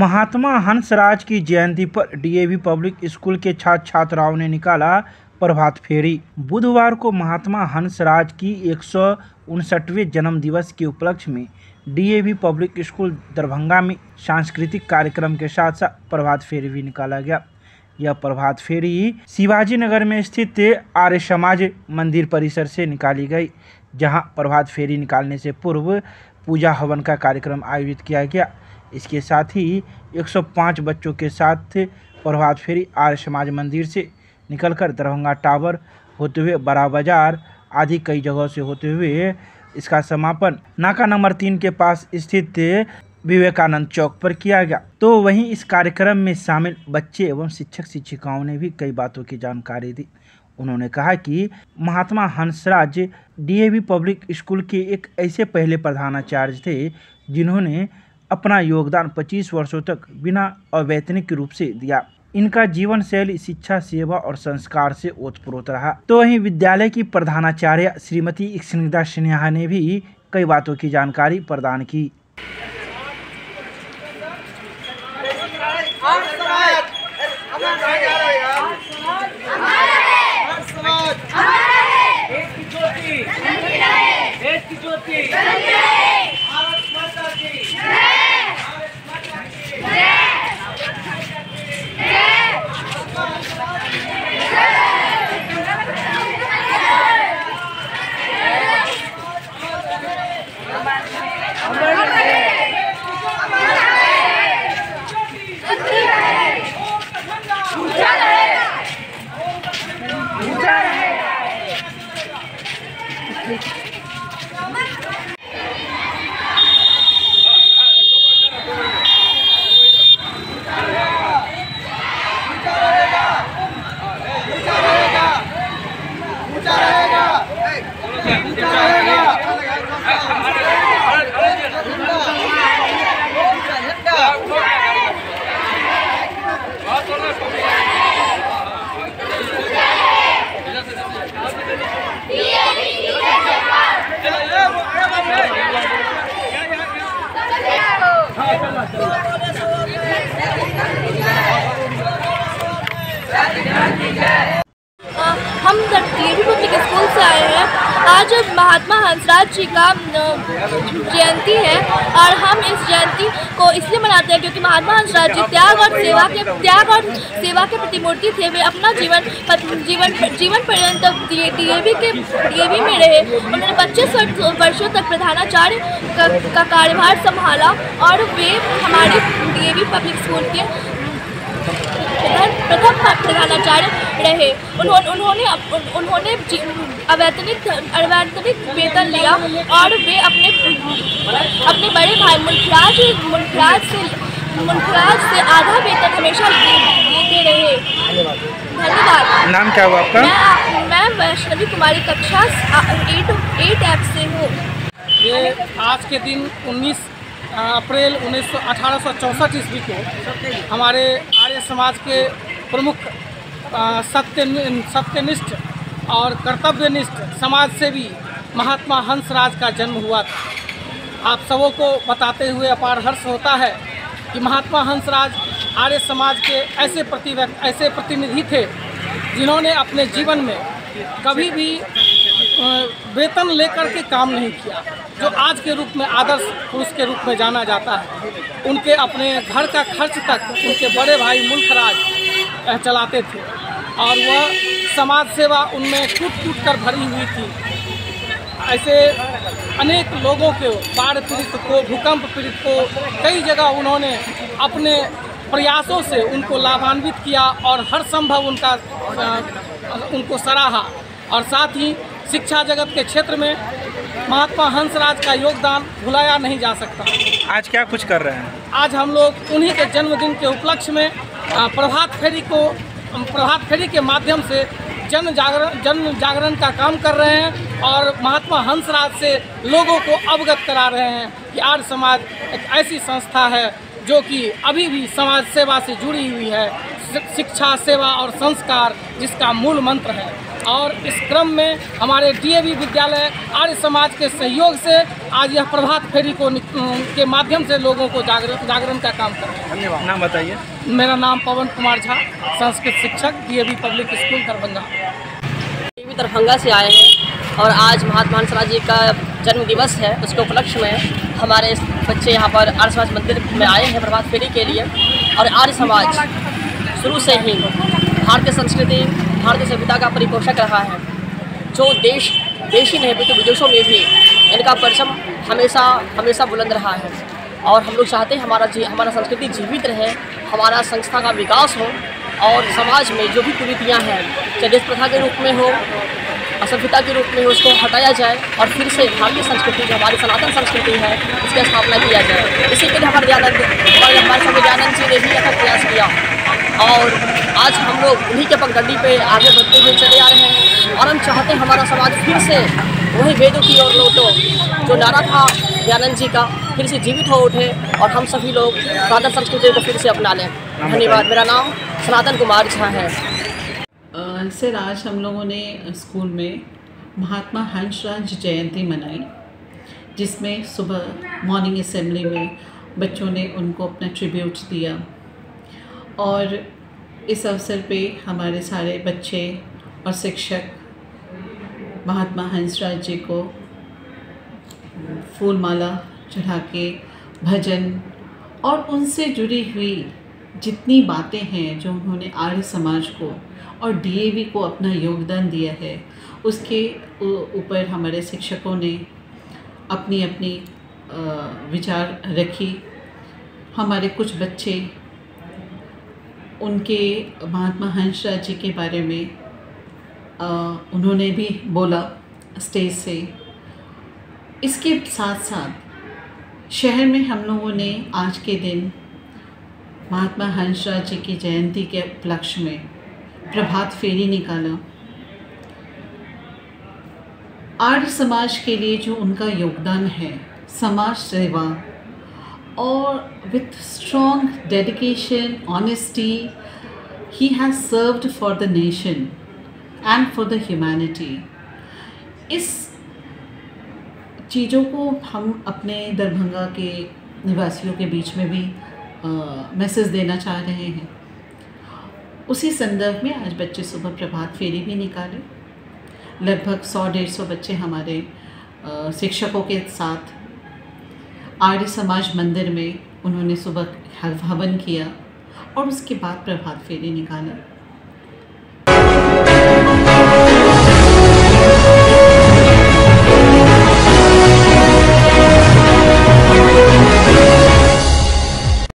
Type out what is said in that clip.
महात्मा हंसराज की जयंती पर DAV public school के छात्र छात्राओं ने निकाला प्रभात फेरी। बुधवार को महात्मा हंसराज की 159वें जन्म दिवस के उपलक्ष्य में डीएवी पब्लिक स्कूल दरभंगा में सांस्कृतिक कार्यक्रम के साथ साथ प्रभात फेरी भी निकाला गया। यह प्रभात फेरी शिवाजी नगर में स्थित आर्य समाज मंदिर परिसर से निकाली गई, जहां प्रभात फेरी निकालने से पूर्व पूजा हवन का कार्यक्रम आयोजित किया गया। इसके साथ ही 105 बच्चों के साथ प्रभात फेरी आर्य समाज मंदिर से निकलकर दरभंगा टावर होते हुए बड़ा बाजार आदि कई जगहों से होते हुए इसका समापन नाका नंबर 3 के पास स्थित विवेकानंद चौक पर किया गया। तो वहीं इस कार्यक्रम में शामिल बच्चे एवं शिक्षक शिक्षिकाओं ने भी कई बातों की जानकारी दी। उन्होंने कहा कि महात्मा हंसराज डीएवी पब्लिक स्कूल के एक ऐसे पहले प्रधानाचार्य थे जिन्होंने अपना योगदान 25 वर्षों तक बिना अवैतनिक रूप से दिया। इनका जीवन शैली शिक्षा, सेवा और संस्कार से ओतप्रोत रहा। तो वहीं विद्यालय की प्रधानाचार्य श्रीमती स्निग्धा सिन्हा ने भी कई बातों की जानकारी प्रदान की। हम डीएवी पब्लिक स्कूल से आए हैं। आज महात्मा हंसराज जी का जयंती है और हम इस जयंती को इसलिए मनाते हैं क्योंकि महात्मा हंसराज जी त्याग और सेवा के प्रतिमूर्ति थे। वे अपना जीवन पर्यंत डीएवी में रहे। उन्होंने 25 वर्षों तक प्रधानाचार्य का कार्यभार संभाला और वे हमारे डीएवी पब्लिक स्कूल के प्रथम प्रधानाचार्य रहे। उन्होंने अवैतनिक वेतन लिया और वे अपने बड़े भाई मुल्खराज से आधा वेतन हमेशा लेते रहे। धन्यवाद। नाम क्या हुआ आपका? मैं वैष्णवी कुमारी कक्षा 8F से हूँ। ये आज के दिन 19 अप्रैल 1864 ईस्वी को हमारे आर्य समाज के प्रमुख सत्यनिष्ठ और कर्तव्यनिष्ठ समाज सेवी महात्मा हंसराज का जन्म हुआ था। आप सबों को बताते हुए अपार हर्ष होता है कि महात्मा हंसराज आर्य समाज के ऐसे प्रतिनिधि थे जिन्होंने अपने जीवन में कभी भी वेतन लेकर के काम नहीं किया, जो आज के रूप में आदर्श पुरुष के रूप में जाना जाता है। उनके अपने घर का खर्च तक उनके बड़े भाई मुल्खराज चलाते थे और वह समाज सेवा उनमें कूट कर भरी हुई थी। ऐसे अनेक लोगों को, बाढ़ पीड़ित को, भूकंप पीड़ित को कई जगह उन्होंने अपने प्रयासों से उनको लाभान्वित किया और हर संभव उनको सराहा। और साथ ही शिक्षा जगत के क्षेत्र में महात्मा हंसराज का योगदान भुलाया नहीं जा सकता। आज क्या कुछ कर रहे हैं? आज हम लोग उन्हीं के जन्मदिन के उपलक्ष्य में प्रभात फेरी के माध्यम से जन जागरण का काम कर रहे हैं और महात्मा हंसराज से लोगों को अवगत करा रहे हैं कि आर्य समाज एक ऐसी संस्था है जो कि अभी भी समाज सेवा से जुड़ी हुई है, शिक्षा, सेवा और संस्कार जिसका मूल मंत्र है। और इस क्रम में हमारे डीएवी विद्यालय आर्य समाज के सहयोग से आज यह प्रभात फेरी के माध्यम से लोगों को जागरण का काम कर रहे हैं। धन्यवाद। नाम बताइए। मेरा नाम पवन कुमार झा, संस्कृत शिक्षक, DAV public school Darbhanga. DAV Darbhanga से आए हैं और आज महात्मा हंसराज जी का जन्म दिवस है, उसके उपलक्ष्य में हमारे बच्चे यहाँ पर आर्य समाज मंदिर में आए हैं प्रभात फेरी के लिए। और आर्य समाज शुरू से ही भारतीय संस्कृति, भारतीय सभ्यता का परिपोषक रहा है, जो देश ही नहीं बल्कि विदेशों में भी इनका परचम हमेशा बुलंद रहा है। और हम लोग चाहते हैं हमारा संस्कृति जीवित रहे, हमारा संस्था का विकास हो और समाज में जो भी कुरीतियाँ हैं, चाहे देश प्रथा के रूप में हो, असभ्यता के रूप में हो, उसको हटाया जाए और फिर से भारतीय संस्कृति जो हमारी सनातन संस्कृति है उसकी स्थापना किया जाए। इसी के लिए हमारे स्वामी दयानंद जी ने भी अथक प्रयास किया और आज हम लोग उन्हीं के पगडंडी पे आगे बढ़ते हुए चले आ रहे हैं। और हम चाहते हैं हमारा समाज फिर से वही वेदों की ओर लौटो, जो नारा था दयानंद जी का, फिर से जीवित हो उठे और हम सभी लोग सनातन संस्कृति को फिर से अपना लें। धन्यवाद। मेरा नाम सनातन कुमार झा है। सर, आज हम लोगों ने स्कूल में महात्मा हंसराज जयंती मनाई, जिसमें सुबह मॉर्निंग असेंबली में बच्चों ने उनको अपना ट्रिब्यूट दिया। और इस अवसर पे हमारे सारे बच्चे और शिक्षक महात्मा हंसराज जी को फूल माला चढ़ा के भजन और उनसे जुड़ी हुई जितनी बातें हैं जो उन्होंने आर्य समाज को और डीएवी को अपना योगदान दिया है, उसके ऊपर हमारे शिक्षकों ने अपनी अपनी विचार रखी। हमारे कुछ बच्चे उनके महात्मा हंसराज जी के बारे में उन्होंने भी बोला स्टेज से। इसके साथ साथ शहर में हम लोगों ने आज के दिन महात्मा हंसराज जी की जयंती के उपलक्ष्य में प्रभात फेरी निकाला। आर्य समाज के लिए जो उनका योगदान है, समाज सेवा और with strong dedication, honesty, he has served for the nation and for the humanity. इस चीज़ों को हम अपने दरभंगा के निवासियों के बीच में भी मैसेज देना चाह रहे हैं। उसी संदर्भ में आज बच्चे सुबह प्रभात फेरी भी निकाले। लगभग 100-150 बच्चे हमारे शिक्षकों के साथ आर्य समाज मंदिर में उन्होंने सुबह हवन किया और उसके बाद प्रभात फेरी निकाला।